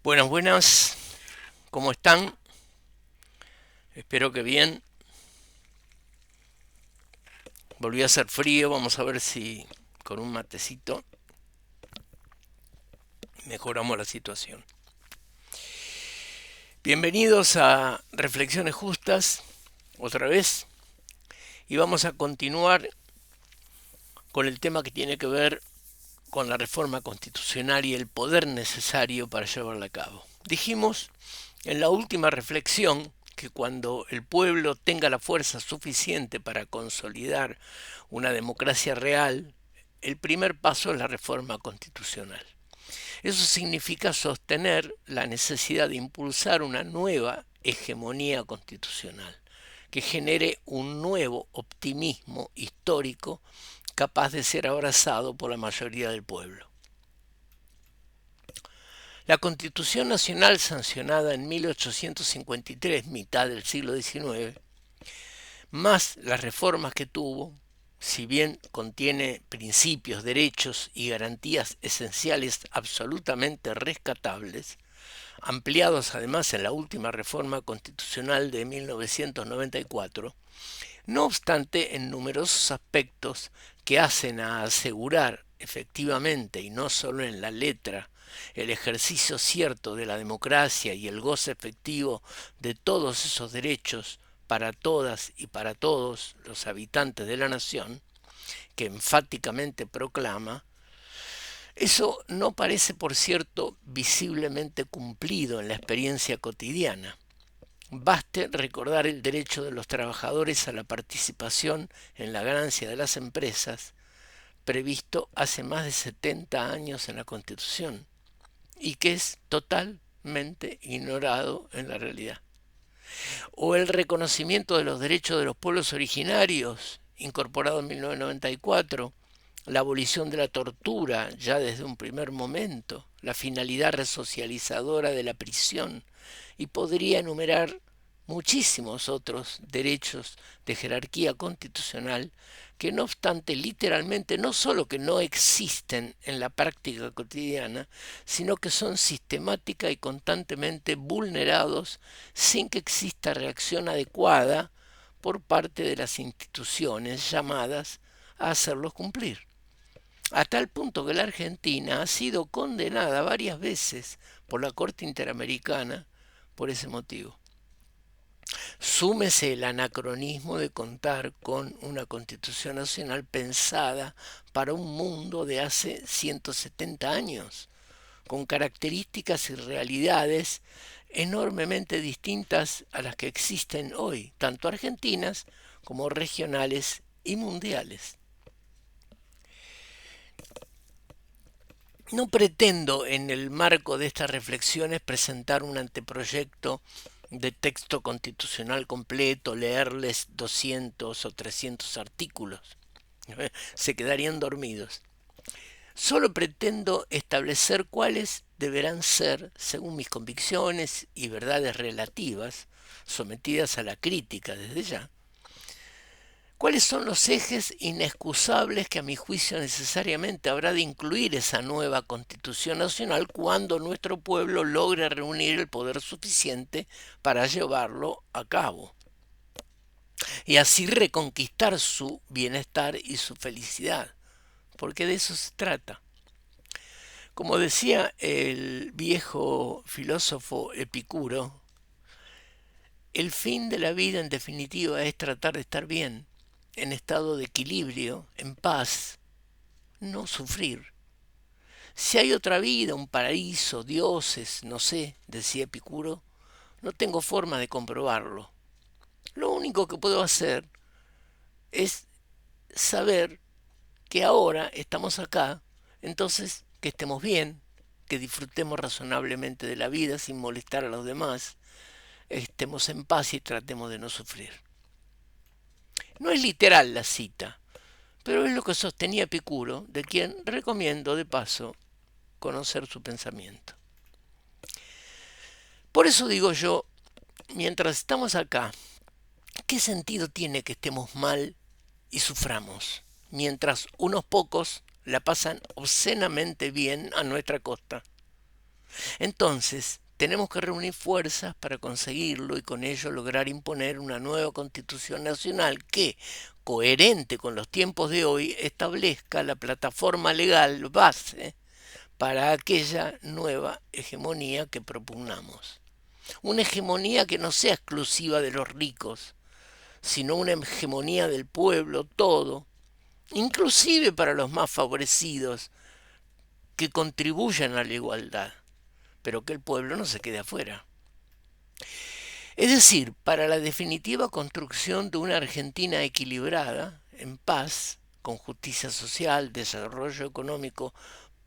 Buenas, buenas, ¿cómo están? Espero que bien. Volvió a hacer frío, vamos a ver si con un matecito mejoramos la situación. Bienvenidos a Reflexiones Justas, otra vez, y vamos a continuar con el tema que tiene que ver con la reforma constitucional y el poder necesario para llevarla a cabo. Dijimos en la última reflexión que cuando el pueblo tenga la fuerza suficiente para consolidar una democracia real, el primer paso es la reforma constitucional. Eso significa sostener la necesidad de impulsar una nueva hegemonía constitucional que genere un nuevo optimismo histórico capaz de ser abrazado por la mayoría del pueblo. La Constitución Nacional sancionada en 1853, mitad del siglo XIX, más las reformas que tuvo, si bien contiene principios, derechos y garantías esenciales absolutamente rescatables, ampliados además en la última reforma constitucional de 1994, no obstante, en numerosos aspectos que hacen a asegurar efectivamente y no solo en la letra el ejercicio cierto de la democracia y el goce efectivo de todos esos derechos para todas y para todos los habitantes de la nación, que enfáticamente proclama, eso no parece, por cierto, visiblemente cumplido en la experiencia cotidiana. Baste recordar el derecho de los trabajadores a la participación en la ganancia de las empresas, previsto hace más de 70 años en la Constitución, y que es totalmente ignorado en la realidad. O el reconocimiento de los derechos de los pueblos originarios, incorporado en 1994, la abolición de la tortura ya desde un primer momento, la finalidad resocializadora de la prisión, y podría enumerar muchísimos otros derechos de jerarquía constitucional que no obstante literalmente no solo que no existen en la práctica cotidiana, sino que son sistemática y constantemente vulnerados sin que exista reacción adecuada por parte de las instituciones llamadas a hacerlos cumplir. A tal punto que la Argentina ha sido condenada varias veces por la Corte Interamericana por ese motivo. Súmese el anacronismo de contar con una constitución nacional pensada para un mundo de hace 170 años, con características y realidades enormemente distintas a las que existen hoy, tanto argentinas como regionales y mundiales. No pretendo en el marco de estas reflexiones presentar un anteproyecto de texto constitucional completo, leerles 200 o 300 artículos. Se quedarían dormidos. Solo pretendo establecer cuáles deberán ser, según mis convicciones y verdades relativas, sometidas a la crítica desde ya, cuáles son los ejes inexcusables que a mi juicio necesariamente habrá de incluir esa nueva Constitución Nacional cuando nuestro pueblo logre reunir el poder suficiente para llevarlo a cabo y así reconquistar su bienestar y su felicidad, porque de eso se trata. Como decía el viejo filósofo Epicuro, el fin de la vida en definitiva es tratar de estar bien, en estado de equilibrio, en paz, no sufrir. Si hay otra vida, un paraíso, dioses, no sé, decía Epicuro, no tengo forma de comprobarlo. Lo único que puedo hacer es saber que ahora estamos acá, entonces que estemos bien, que disfrutemos razonablemente de la vida sin molestar a los demás, estemos en paz y tratemos de no sufrir. No es literal la cita, pero es lo que sostenía Epicuro, de quien recomiendo de paso conocer su pensamiento. Por eso digo yo, mientras estamos acá, ¿qué sentido tiene que estemos mal y suframos, mientras unos pocos la pasan obscenamente bien a nuestra costa? Entonces, tenemos que reunir fuerzas para conseguirlo y con ello lograr imponer una nueva constitución nacional que, coherente con los tiempos de hoy, establezca la plataforma legal base para aquella nueva hegemonía que propugnamos. Una hegemonía que no sea exclusiva de los ricos, sino una hegemonía del pueblo todo, inclusive para los más favorecidos, que contribuyan a la igualdad, pero que el pueblo no se quede afuera. Es decir, para la definitiva construcción de una Argentina equilibrada, en paz, con justicia social, desarrollo económico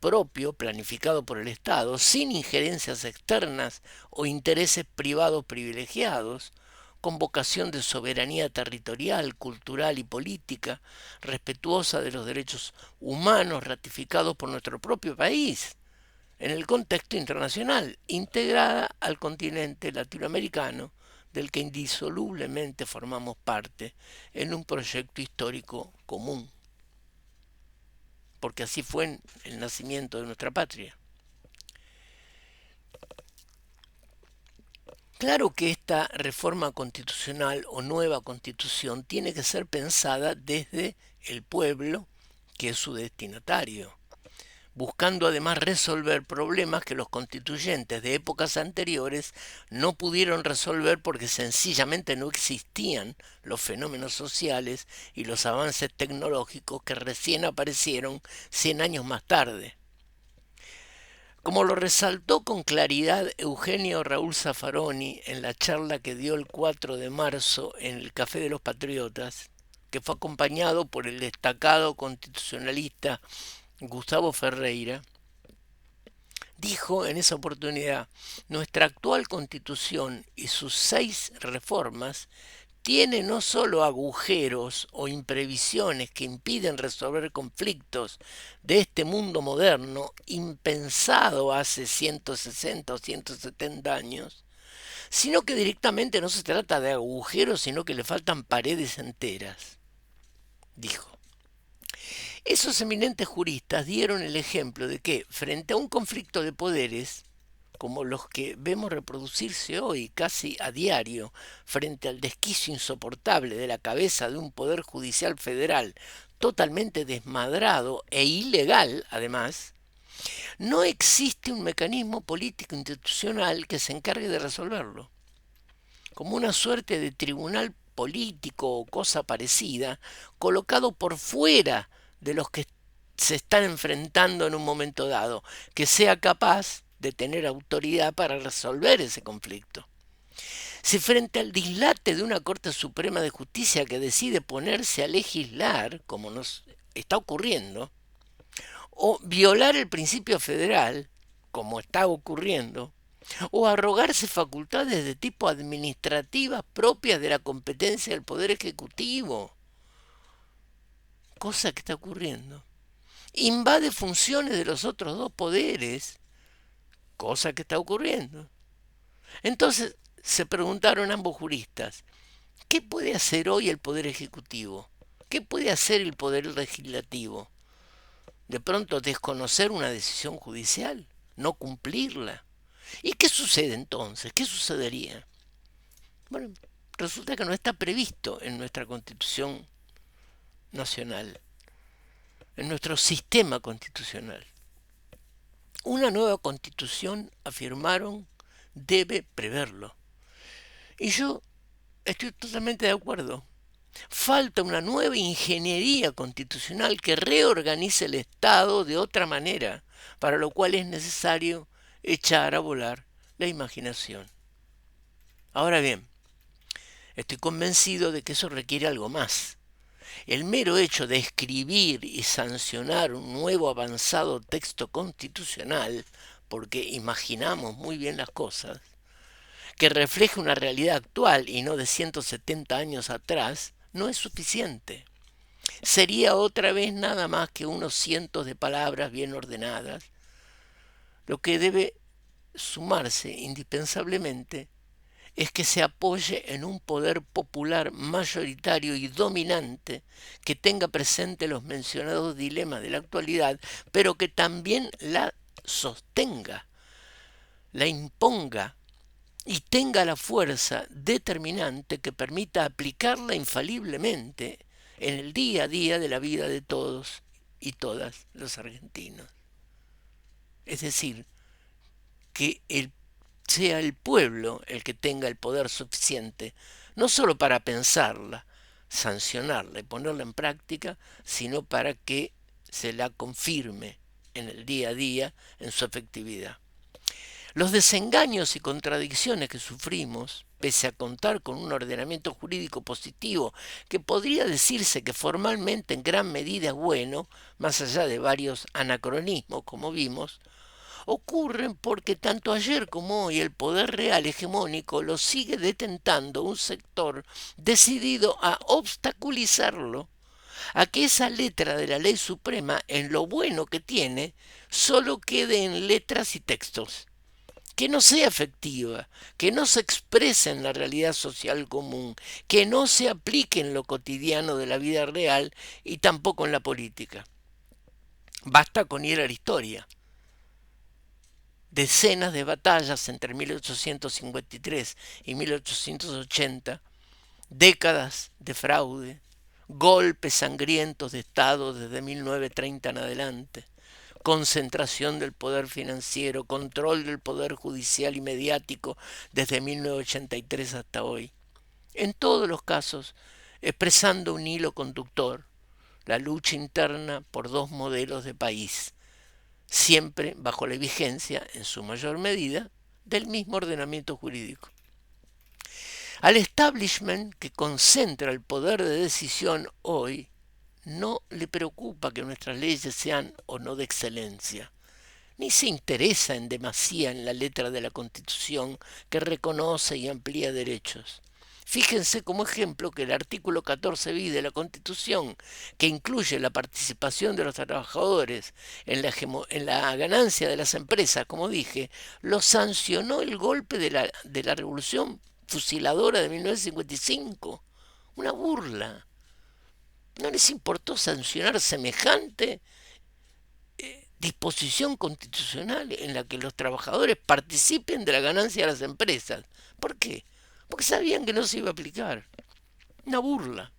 propio, planificado por el Estado, sin injerencias externas o intereses privados privilegiados, con vocación de soberanía territorial, cultural y política, respetuosa de los derechos humanos ratificados por nuestro propio país, en el contexto internacional, integrada al continente latinoamericano, del que indisolublemente formamos parte, en un proyecto histórico común, porque así fue el nacimiento de nuestra patria. Claro que esta reforma constitucional o nueva constitución tiene que ser pensada desde el pueblo, que es su destinatario, buscando además resolver problemas que los constituyentes de épocas anteriores no pudieron resolver porque sencillamente no existían los fenómenos sociales y los avances tecnológicos que recién aparecieron 100 años más tarde. Como lo resaltó con claridad Eugenio Raúl Zaffaroni en la charla que dio el 4 de marzo en el Café de los Patriotas, que fue acompañado por el destacado constitucionalista Gustavo Ferreira, dijo en esa oportunidad: nuestra actual constitución y sus 6 reformas tiene no solo agujeros o imprevisiones que impiden resolver conflictos de este mundo moderno, impensado hace 160 o 170 años, sino que directamente no se trata de agujeros, sino que le faltan paredes enteras, dijo. Esos eminentes juristas dieron el ejemplo de que, frente a un conflicto de poderes, como los que vemos reproducirse hoy casi a diario, frente al desquicio insoportable de la cabeza de un poder judicial federal totalmente desmadrado e ilegal, además, no existe un mecanismo político institucional que se encargue de resolverlo. Como una suerte de tribunal político o cosa parecida, colocado por fuera de los que se están enfrentando en un momento dado, que sea capaz de tener autoridad para resolver ese conflicto. Si frente al dislate de una Corte Suprema de Justicia que decide ponerse a legislar, como nos está ocurriendo, o violar el principio federal, como está ocurriendo, o arrogarse facultades de tipo administrativas propias de la competencia del Poder Ejecutivo, cosa que está ocurriendo, invade funciones de los otros 2 poderes, cosa que está ocurriendo. Entonces se preguntaron ambos juristas: ¿qué puede hacer hoy el Poder Ejecutivo? ¿Qué puede hacer el Poder Legislativo? ¿De pronto desconocer una decisión judicial? ¿No cumplirla? ¿Y qué sucede entonces? ¿Qué sucedería? Bueno, resulta que no está previsto en nuestra Constitución nacional, en nuestro sistema constitucional. Una nueva Constitución, afirmaron, debe preverlo. Y yo estoy totalmente de acuerdo. Falta una nueva ingeniería constitucional que reorganice el Estado de otra manera, para lo cual es necesario echar a volar la imaginación. Ahora bien, estoy convencido de que eso requiere algo más. El mero hecho de escribir y sancionar un nuevo avanzado texto constitucional, porque imaginamos muy bien las cosas, que refleje una realidad actual y no de 170 años atrás, no es suficiente. Sería otra vez nada más que unos cientos de palabras bien ordenadas. Lo que debe sumarse indispensablemente es que se apoye en un poder popular mayoritario y dominante que tenga presente los mencionados dilemas de la actualidad, pero que también la sostenga, la imponga y tenga la fuerza determinante que permita aplicarla infaliblemente en el día a día de la vida de todos y todas los argentinos. Es decir, que sea el pueblo el que tenga el poder suficiente, no solo para pensarla, sancionarla y ponerla en práctica, sino para que se la confirme en el día a día, en su efectividad. Los desengaños y contradicciones que sufrimos, pese a contar con un ordenamiento jurídico positivo que podría decirse que formalmente en gran medida es bueno, más allá de varios anacronismos como vimos, ocurren porque tanto ayer como hoy el poder real hegemónico lo sigue detentando un sector decidido a obstaculizarlo, a que esa letra de la ley suprema, en lo bueno que tiene, solo quede en letras y textos, que no sea efectiva, que no se exprese en la realidad social común, que no se aplique en lo cotidiano de la vida real y tampoco en la política. Basta con ir a la historia. Decenas de batallas entre 1853 y 1880, décadas de fraude, golpes sangrientos de Estado desde 1930 en adelante, concentración del poder financiero, control del poder judicial y mediático desde 1983 hasta hoy. En todos los casos, expresando un hilo conductor, la lucha interna por dos modelos de país, siempre bajo la vigencia, en su mayor medida, del mismo ordenamiento jurídico. Al establishment que concentra el poder de decisión hoy, no le preocupa que nuestras leyes sean o no de excelencia, ni se interesa en demasía en la letra de la Constitución que reconoce y amplía derechos. Fíjense como ejemplo que el artículo 14 bis de la Constitución, que incluye la participación de los trabajadores en la ganancia de las empresas, como dije, lo sancionó el golpe de la Revolución Fusiladora de 1955. Una burla. ¿No les importó sancionar semejante disposición constitucional en la que los trabajadores participen de la ganancia de las empresas? ¿Por qué? Porque sabían que no se iba a aplicar. Una burla.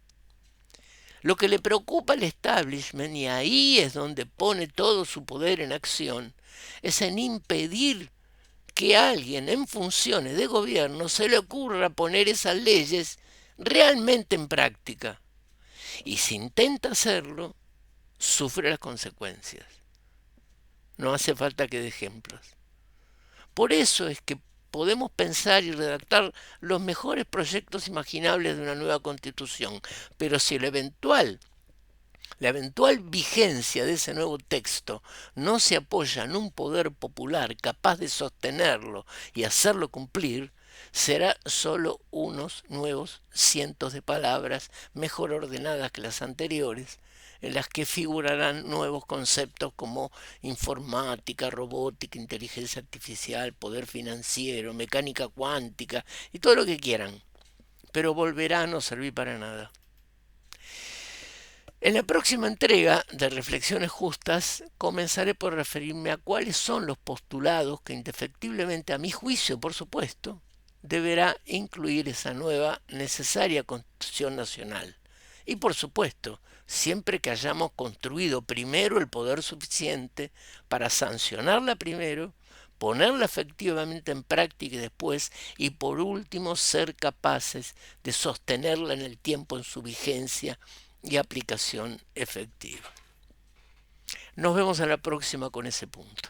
Lo que le preocupa al establishment, y ahí es donde pone todo su poder en acción, es en impedir que a alguien en funciones de gobierno se le ocurra poner esas leyes realmente en práctica. Y si intenta hacerlo, sufre las consecuencias. No hace falta que dé ejemplos. Por eso es que podemos pensar y redactar los mejores proyectos imaginables de una nueva constitución, pero si la eventual vigencia de ese nuevo texto no se apoya en un poder popular capaz de sostenerlo y hacerlo cumplir, será solo unos nuevos cientos de palabras mejor ordenadas que las anteriores, en las que figurarán nuevos conceptos como informática, robótica, inteligencia artificial, poder financiero, mecánica cuántica y todo lo que quieran, pero volverá a no servir para nada. En la próxima entrega de Reflexiones Justas comenzaré por referirme a cuáles son los postulados que indefectiblemente, a mi juicio por supuesto, deberá incluir esa nueva necesaria Constitución Nacional. Y por supuesto, siempre que hayamos construido primero el poder suficiente para sancionarla primero, ponerla efectivamente en práctica después y por último ser capaces de sostenerla en el tiempo en su vigencia y aplicación efectiva. Nos vemos a la próxima con ese punto.